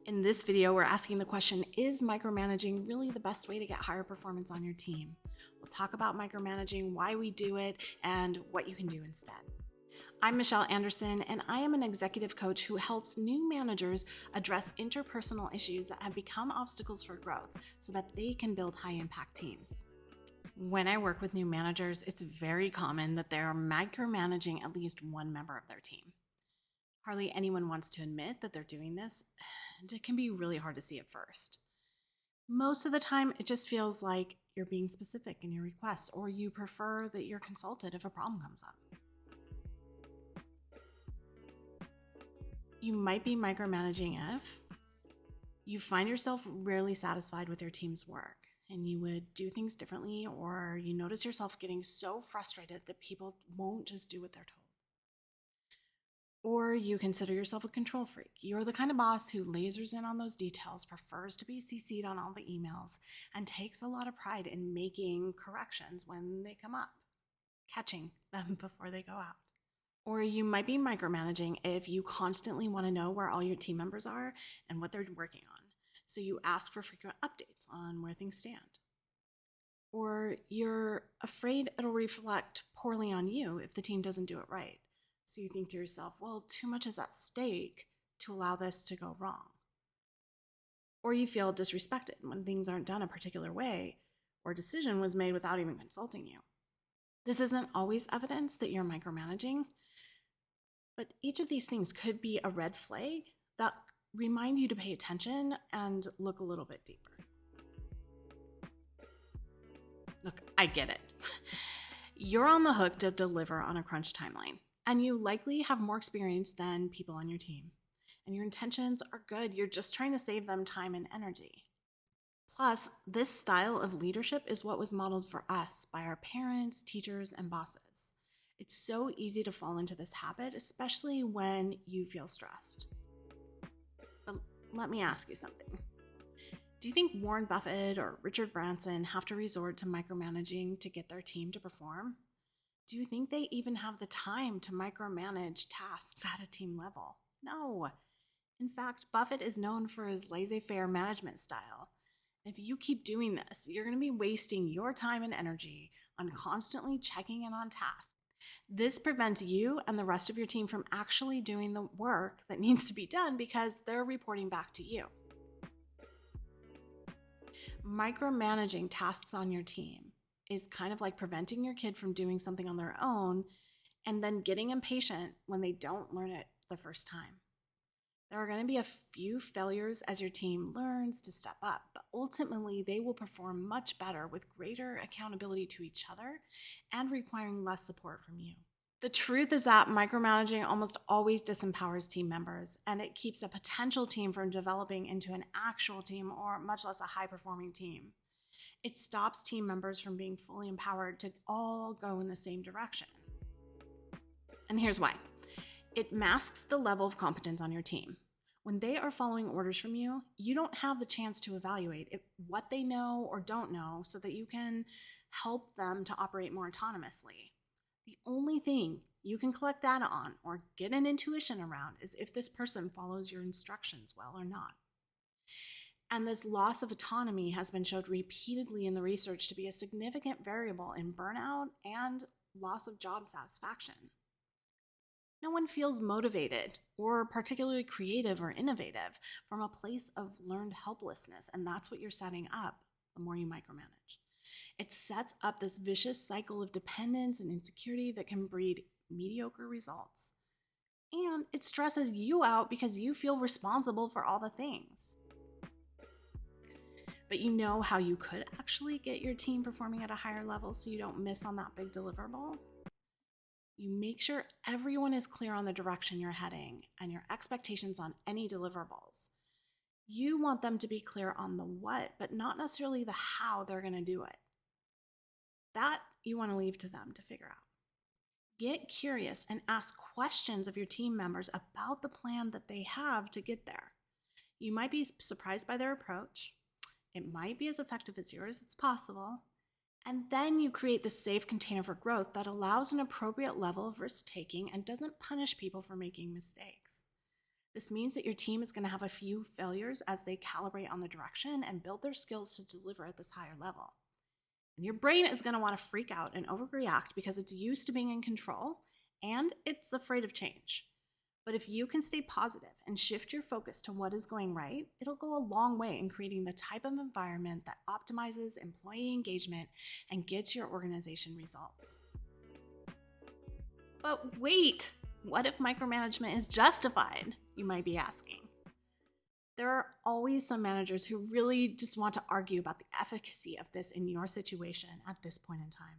In this video, we're asking the question, is micromanaging really the best way to get higher performance on your team? We'll talk about micromanaging, why we do it, and what you can do instead. I'm Michelle Anderson, and I am an executive coach who helps new managers address interpersonal issues that have become obstacles for growth so that they can build high-impact teams. When I work with new managers, it's very common that they are micromanaging at least one member of their team. Hardly anyone wants to admit that they're doing this, and it can be really hard to see at first. Most of the time, it just feels like you're being specific in your requests, or you prefer that you're consulted if a problem comes up. You might be micromanaging if you find yourself rarely satisfied with your team's work, and you would do things differently, or you notice yourself getting so frustrated that people won't just do what they're told. Or you consider yourself a control freak. You're the kind of boss who lasers in on those details, prefers to be CC'd on all the emails, and takes a lot of pride in making corrections when they come up, catching them before they go out. Or you might be micromanaging if you constantly want to know where all your team members are and what they're working on, so you ask for frequent updates on where things stand. Or you're afraid it'll reflect poorly on you if the team doesn't do it right. So you think to yourself, well, too much is at stake to allow this to go wrong. Or you feel disrespected when things aren't done a particular way, or a decision was made without even consulting you. This isn't always evidence that you're micromanaging, but each of these things could be a red flag that remind you to pay attention and look a little bit deeper. Look, I get it. You're on the hook to deliver on a crunch timeline. And you likely have more experience than people on your team. And your intentions are good. You're just trying to save them time and energy. Plus, this style of leadership is what was modeled for us by our parents, teachers, and bosses. It's so easy to fall into this habit, especially when you feel stressed. But let me ask you something. Do you think Warren Buffett or Richard Branson have to resort to micromanaging to get their team to perform? Do you think they even have the time to micromanage tasks at a team level? No. In fact, Buffett is known for his laissez-faire management style. If you keep doing this, you're going to be wasting your time and energy on constantly checking in on tasks. This prevents you and the rest of your team from actually doing the work that needs to be done because they're reporting back to you. Micromanaging tasks on your team is kind of like preventing your kid from doing something on their own and then getting impatient when they don't learn it the first time. There are going to be a few failures as your team learns to step up, but ultimately they will perform much better with greater accountability to each other and requiring less support from you. The truth is that micromanaging almost always disempowers team members, and it keeps a potential team from developing into an actual team or much less a high-performing team. It stops team members from being fully empowered to all go in the same direction. And here's why. It masks the level of competence on your team. When they are following orders from you, you don't have the chance to evaluate what they know or don't know so that you can help them to operate more autonomously. The only thing you can collect data on or get an intuition around is if this person follows your instructions well or not. And this loss of autonomy has been shown repeatedly in the research to be a significant variable in burnout and loss of job satisfaction. No one feels motivated or particularly creative or innovative from a place of learned helplessness, and that's what you're setting up the more you micromanage. It sets up this vicious cycle of dependence and insecurity that can breed mediocre results. And it stresses you out because you feel responsible for all the things. But you know how you could actually get your team performing at a higher level so you don't miss on that big deliverable? You make sure everyone is clear on the direction you're heading and your expectations on any deliverables. You want them to be clear on the what, but not necessarily the how they're going to do it. That you want to leave to them to figure out. Get curious and ask questions of your team members about the plan that they have to get there. You might be surprised by their approach. It might be as effective as yours, it's possible. And then you create this safe container for growth that allows an appropriate level of risk-taking and doesn't punish people for making mistakes. This means that your team is going to have a few failures as they calibrate on the direction and build their skills to deliver at this higher level. And your brain is going to want to freak out and overreact because it's used to being in control and it's afraid of change. But if you can stay positive and shift your focus to what is going right, it'll go a long way in creating the type of environment that optimizes employee engagement and gets your organization results. But wait, what if micromanagement is justified? You might be asking. There are always some managers who really just want to argue about the efficacy of this in your situation at this point in time.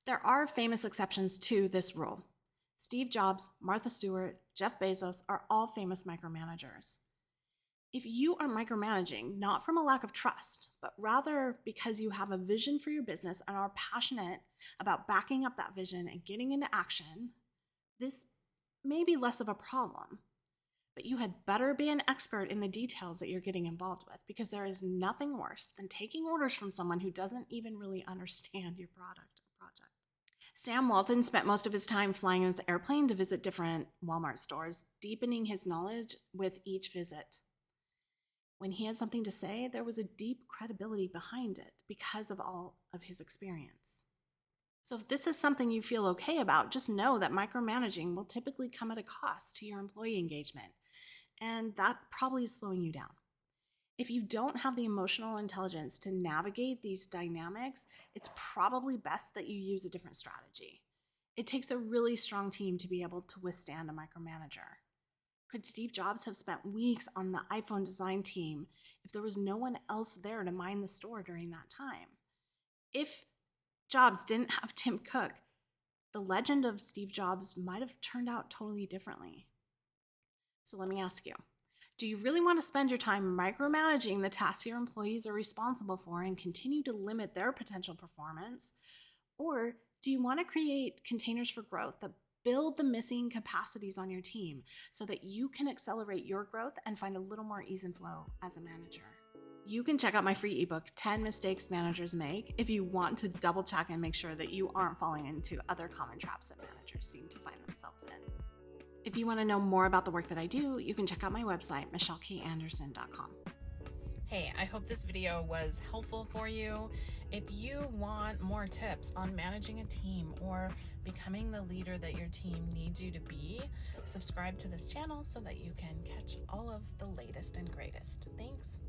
There are famous exceptions to this rule. Steve Jobs, Martha Stewart, Jeff Bezos are all famous micromanagers. If you are micromanaging, not from a lack of trust, but rather because you have a vision for your business and are passionate about backing up that vision and getting into action, this may be less of a problem. But you had better be an expert in the details that you're getting involved with, because there is nothing worse than taking orders from someone who doesn't even really understand your product or project. Sam Walton spent most of his time flying his airplane to visit different Walmart stores, deepening his knowledge with each visit. When he had something to say, there was a deep credibility behind it because of all of his experience. So if this is something you feel okay about, just know that micromanaging will typically come at a cost to your employee engagement, and that probably is slowing you down. If you don't have the emotional intelligence to navigate these dynamics, it's probably best that you use a different strategy. It takes a really strong team to be able to withstand a micromanager. Could Steve Jobs have spent weeks on the iPhone design team if there was no one else there to mind the store during that time? If Jobs didn't have Tim Cook, the legend of Steve Jobs might have turned out totally differently. So let me ask you, do you really want to spend your time micromanaging the tasks your employees are responsible for and continue to limit their potential performance? Or do you want to create containers for growth that build the missing capacities on your team so that you can accelerate your growth and find a little more ease and flow as a manager? You can check out my free ebook, 10 Mistakes Managers Make, if you want to double check and make sure that you aren't falling into other common traps that managers seem to find themselves in. If you want to know more about the work that I do, you can check out my website, michellekanderson.com. Hey, I hope this video was helpful for you. If you want more tips on managing a team or becoming the leader that your team needs you to be, subscribe to this channel so that you can catch all of the latest and greatest. Thanks.